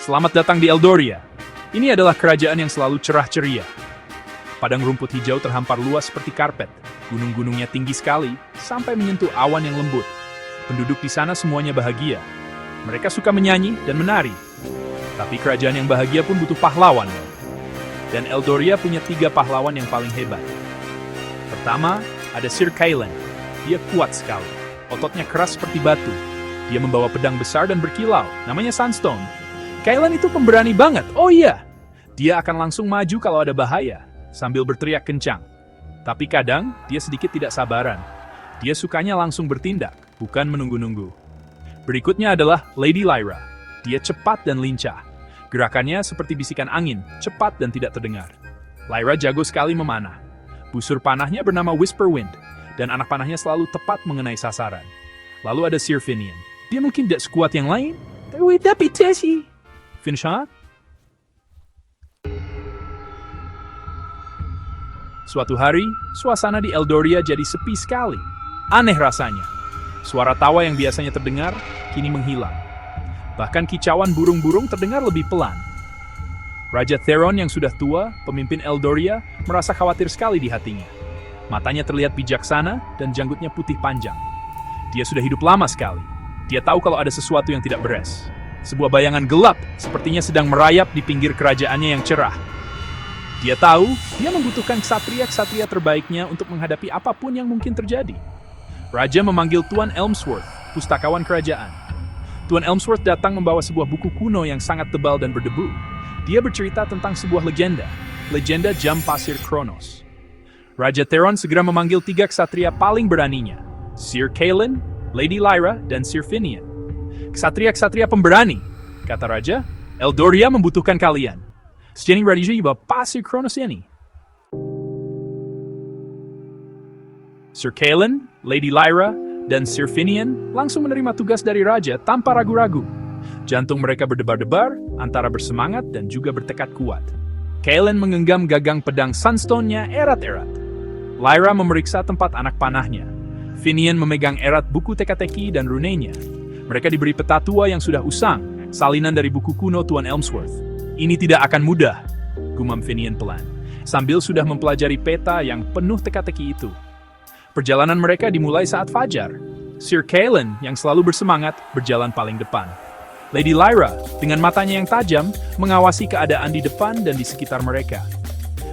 Selamat datang di Eldoria. Ini adalah kerajaan yang selalu cerah ceria. Padang rumput hijau terhampar luas seperti karpet. Gunung-gunungnya tinggi sekali, sampai menyentuh awan yang lembut. Penduduk di sana semuanya bahagia. Mereka suka menyanyi dan menari. Tapi kerajaan yang bahagia pun butuh pahlawan. Dan Eldoria punya 3 pahlawan yang paling hebat. Pertama, ada Sir Kaylen. Dia kuat sekali. Ototnya keras seperti batu. Dia membawa pedang besar dan berkilau. Namanya Sunstone. Kaylen itu pemberani banget. Oh iya, dia akan langsung maju kalau ada bahaya, sambil berteriak kencang. Tapi kadang, dia sedikit tidak sabaran. Dia sukanya langsung bertindak, bukan menunggu-nunggu. Berikutnya adalah Lady Lyra. Dia cepat dan lincah. Gerakannya seperti bisikan angin, cepat dan tidak terdengar. Lyra jago sekali memanah. Busur panahnya bernama Whisper Wind, dan anak panahnya selalu tepat mengenai sasaran. Lalu ada Sir Finian. Dia mungkin tidak sekuat yang lain, tapi Tessie. Finish, huh? Suatu hari, suasana di Eldoria jadi sepi sekali. Aneh rasanya. Suara tawa yang biasanya terdengar, kini menghilang. Bahkan kicauan burung-burung terdengar lebih pelan. Raja Theron yang sudah tua, pemimpin Eldoria, merasa khawatir sekali di hatinya. Matanya terlihat bijaksana dan janggutnya putih panjang. Dia sudah hidup lama sekali. Dia tahu kalau ada sesuatu yang tidak beres. Sebuah bayangan gelap sepertinya sedang merayap di pinggir kerajaannya yang cerah. Dia tahu dia membutuhkan ksatria-ksatria terbaiknya untuk menghadapi apapun yang mungkin terjadi. Raja memanggil Tuan Elmsworth, pustakawan kerajaan. Tuan Elmsworth datang membawa sebuah buku kuno yang sangat tebal dan berdebu. Dia bercerita tentang sebuah legenda Jam Pasir Kronos. Raja Theron segera memanggil 3 ksatria paling beraninya, Sir Kaylen, Lady Lyra, dan Sir Finian. Ksatria-ksatria pemberani, kata Raja, Eldoria membutuhkan kalian. Sejani Raja Iba Pasir Kronos ini. Sir Kaylen, Lady Lyra, dan Sir Finian langsung menerima tugas dari Raja tanpa ragu-ragu. Jantung mereka berdebar-debar, antara bersemangat dan juga bertekad kuat. Kaylen menggenggam gagang pedang Sunstone-nya erat-erat. Lyra memeriksa tempat anak panahnya. Finian memegang erat buku teka-teki dan runenya. Mereka diberi peta tua yang sudah usang, salinan dari buku kuno Tuan Elmsworth. Ini tidak akan mudah, gumam Finian pelan, sambil sudah mempelajari peta yang penuh teka-teki itu. Perjalanan mereka dimulai saat fajar. Sir Kaylen, yang selalu bersemangat, berjalan paling depan. Lady Lyra, dengan matanya yang tajam, mengawasi keadaan di depan dan di sekitar mereka.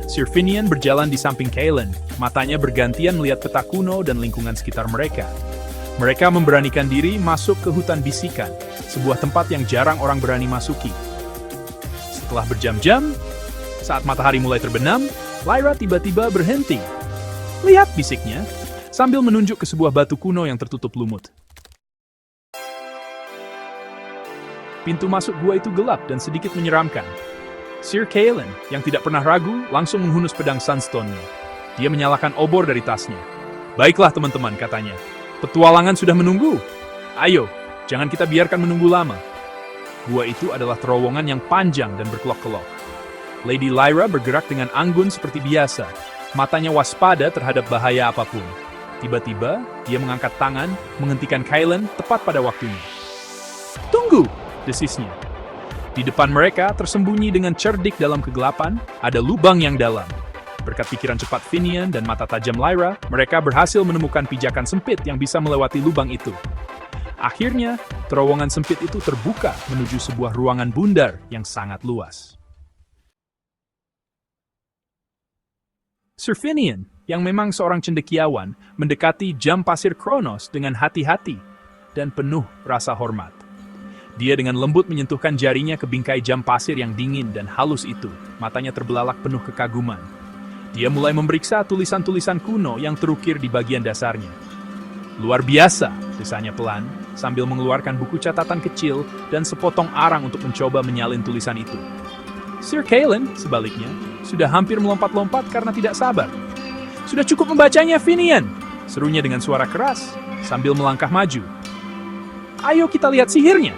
Sir Finian berjalan di samping Kaylen, matanya bergantian melihat peta kuno dan lingkungan sekitar mereka. Mereka memberanikan diri masuk ke hutan bisikan, sebuah tempat yang jarang orang berani masuki. Setelah berjam-jam, saat matahari mulai terbenam, Lyra tiba-tiba berhenti. Lihat, bisiknya, sambil menunjuk ke sebuah batu kuno yang tertutup lumut. Pintu masuk gua itu gelap dan sedikit menyeramkan. Sir Kaylen, yang tidak pernah ragu, langsung menghunus pedang Sunstone-nya. Dia menyalakan obor dari tasnya. Baiklah teman-teman, katanya. Petualangan sudah menunggu. Ayo, jangan kita biarkan menunggu lama. Gua itu adalah terowongan yang panjang dan berkelok-kelok. Lady Lyra bergerak dengan anggun seperti biasa. Matanya waspada terhadap bahaya apapun. Tiba-tiba, dia mengangkat tangan, menghentikan Kaylen tepat pada waktunya. Tunggu, desisnya. Di depan mereka, tersembunyi dengan cerdik dalam kegelapan, ada lubang yang dalam. Berkat pikiran cepat Finian dan mata tajam Lyra, mereka berhasil menemukan pijakan sempit yang bisa melewati lubang itu. Akhirnya, terowongan sempit itu terbuka menuju sebuah ruangan bundar yang sangat luas. Sir Finian, yang memang seorang cendekiawan, mendekati Jam Pasir Kronos dengan hati-hati dan penuh rasa hormat. Dia dengan lembut menyentuhkan jarinya ke bingkai jam pasir yang dingin dan halus itu. Matanya terbelalak penuh kekaguman. Dia mulai memeriksa tulisan-tulisan kuno yang terukir di bagian dasarnya. Luar biasa, desanya pelan, sambil mengeluarkan buku catatan kecil dan sepotong arang untuk mencoba menyalin tulisan itu. Sir Kaylen, sebaliknya, sudah hampir melompat-lompat karena tidak sabar. Sudah cukup membacanya, Finian, serunya dengan suara keras, sambil melangkah maju. Ayo kita lihat sihirnya.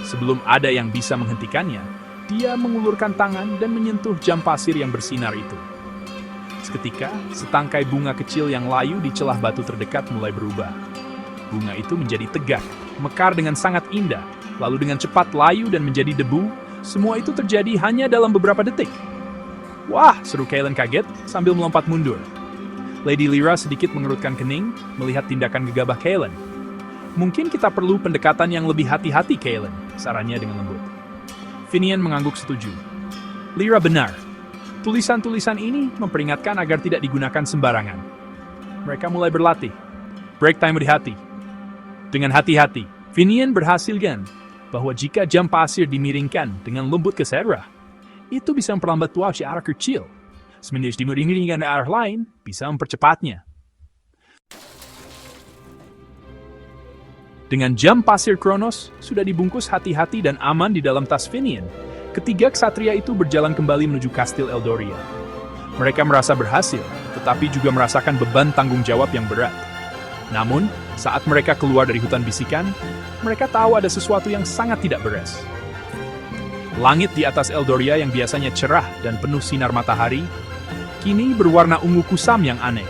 Sebelum ada yang bisa menghentikannya, dia mengulurkan tangan dan menyentuh jam pasir yang bersinar itu. Seketika, setangkai bunga kecil yang layu di celah batu terdekat mulai berubah. Bunga itu menjadi tegak, mekar dengan sangat indah, lalu dengan cepat layu dan menjadi debu, Semua itu terjadi hanya dalam beberapa detik. Wah, seru Kaelin kaget sambil melompat mundur. Lady Lyra sedikit mengerutkan kening melihat tindakan gegabah Kaelin. Mungkin kita perlu pendekatan yang lebih hati-hati, Kaelin, sarannya dengan lembut. Finian mengangguk setuju. Lyra benar. Tulisan-tulisan ini memperingatkan agar tidak digunakan sembarangan. Mereka mulai berlatih. Break time hati. Dengan hati-hati, Finian berhasil bahwa jika jam pasir dimiringkan dengan lembut ke Sedra, itu bisa memperlambat tuas di arah kecil. Sementara dimiringkan ke arah lain, bisa mempercepatnya. Dengan jam pasir Kronos sudah dibungkus hati-hati dan aman di dalam tas Finian, ketiga ksatria itu berjalan kembali menuju kastil Eldoria. Mereka merasa berhasil, tetapi juga merasakan beban tanggung jawab yang berat. Namun, saat mereka keluar dari hutan bisikan, mereka tahu ada sesuatu yang sangat tidak beres. Langit di atas Eldoria yang biasanya cerah dan penuh sinar matahari, kini berwarna ungu kusam yang aneh.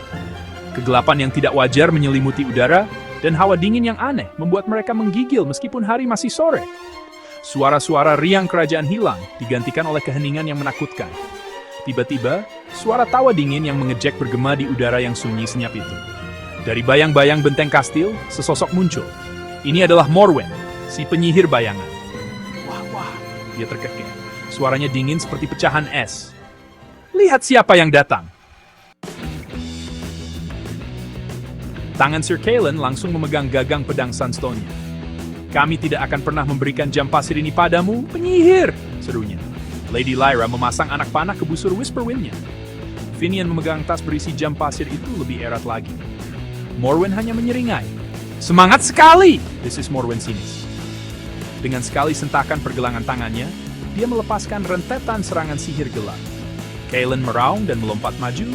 Kegelapan yang tidak wajar menyelimuti udara, dan hawa dingin yang aneh membuat mereka menggigil meskipun hari masih sore. Suara-suara riang kerajaan hilang, digantikan oleh keheningan yang menakutkan. Tiba-tiba, suara tawa dingin yang mengejek bergema di udara yang sunyi senyap itu. Dari bayang-bayang benteng kastil, sesosok muncul. Ini adalah Morwen, si penyihir bayangan. Wah, dia terkekeh. Suaranya dingin seperti pecahan es. Lihat siapa yang datang. Tangan Sir Kaelin langsung memegang gagang pedang Sunstone-nya. Kami tidak akan pernah memberikan jam pasir ini padamu, penyihir, serunya. Lady Lyra memasang anak panah ke busur Whisperwind-nya. Finian memegang tas berisi jam pasir itu lebih erat lagi. Morwen hanya menyeringai. Semangat sekali! Desis Morwen sinis. Dengan sekali sentakan pergelangan tangannya, dia melepaskan rentetan serangan sihir gelap. Kaelin meraung dan melompat maju,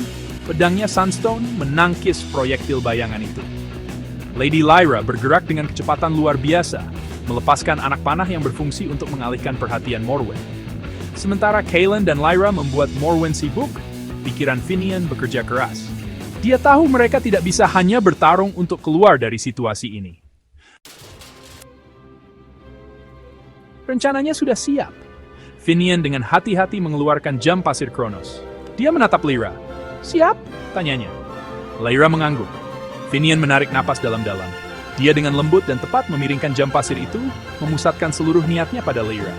pedangnya Sunstone menangkis proyektil bayangan itu. Lady Lyra bergerak dengan kecepatan luar biasa, melepaskan anak panah yang berfungsi untuk mengalihkan perhatian Morwen. Sementara Kaelin dan Lyra membuat Morwen sibuk, pikiran Finian bekerja keras. Dia tahu mereka tidak bisa hanya bertarung untuk keluar dari situasi ini. Rencananya sudah siap. Finian dengan hati-hati mengeluarkan jam pasir Kronos. Dia menatap Lyra. Siap? Tanyanya. Lyra mengangguk. Finian menarik napas dalam-dalam. Dia dengan lembut dan tepat memiringkan jam pasir itu, memusatkan seluruh niatnya pada Lyra.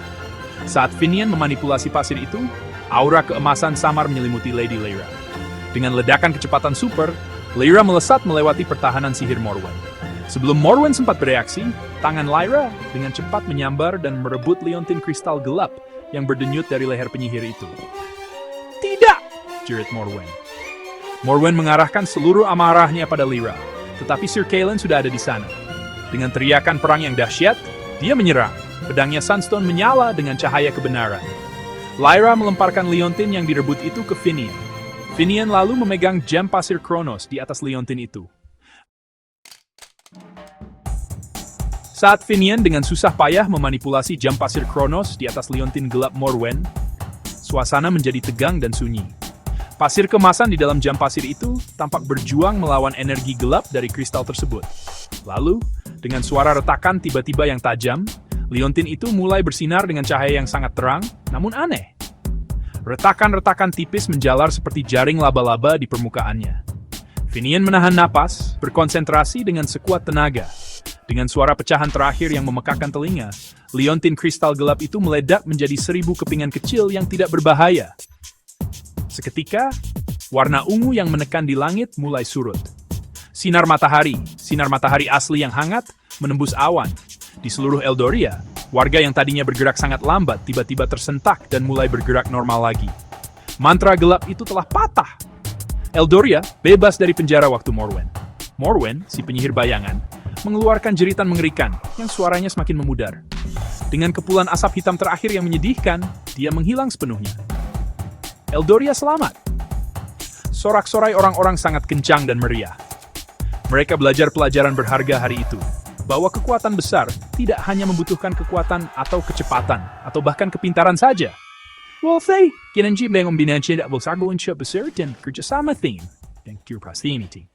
Saat Finian memanipulasi pasir itu, aura keemasan samar menyelimuti Lady Lyra. Dengan ledakan kecepatan super, Lyra melesat melewati pertahanan sihir Morwen. Sebelum Morwen sempat bereaksi, tangan Lyra dengan cepat menyambar dan merebut liontin kristal gelap yang berdenyut dari leher penyihir itu. Tidak! Jerit Morwen. Morwen mengarahkan seluruh amarahnya pada Lyra, tetapi Sir Kaelin sudah ada di sana. Dengan teriakan perang yang dahsyat, dia menyerang. Pedangnya Sunstone menyala dengan cahaya kebenaran. Lyra melemparkan liontin yang direbut itu ke Finian. Finian lalu memegang jam pasir Kronos di atas liontin itu. Saat Finian dengan susah payah memanipulasi jam pasir Kronos di atas liontin gelap Morwen, suasana menjadi tegang dan sunyi. Pasir kemasan di dalam jam pasir itu tampak berjuang melawan energi gelap dari kristal tersebut. Lalu, dengan suara retakan tiba-tiba yang tajam, liontin itu mulai bersinar dengan cahaya yang sangat terang, namun aneh. Retakan-retakan tipis menjalar seperti jaring laba-laba di permukaannya. Finian menahan napas, berkonsentrasi dengan sekuat tenaga. Dengan suara pecahan terakhir yang memekakan telinga, liontin kristal gelap itu meledak menjadi 1000 kepingan kecil yang tidak berbahaya. Seketika, warna ungu yang menekan di langit mulai surut. Sinar matahari asli yang hangat, menembus awan. Di seluruh Eldoria, warga yang tadinya bergerak sangat lambat tiba-tiba tersentak dan mulai bergerak normal lagi. Mantra gelap itu telah patah. Eldoria bebas dari penjara waktu Morwen. Morwen, si penyihir bayangan, mengeluarkan jeritan mengerikan yang suaranya semakin memudar. Dengan kepulan asap hitam terakhir yang menyedihkan, dia menghilang sepenuhnya. Eldoria selamat. Sorak-sorai orang-orang sangat kencang dan meriah. Mereka belajar pelajaran berharga hari itu. Bahwa kekuatan besar tidak hanya membutuhkan kekuatan atau kecepatan, atau bahkan kepintaran saja. Wolfie, kinanji dengan kombinasi besar besar dan kerjasama tim dan proximity.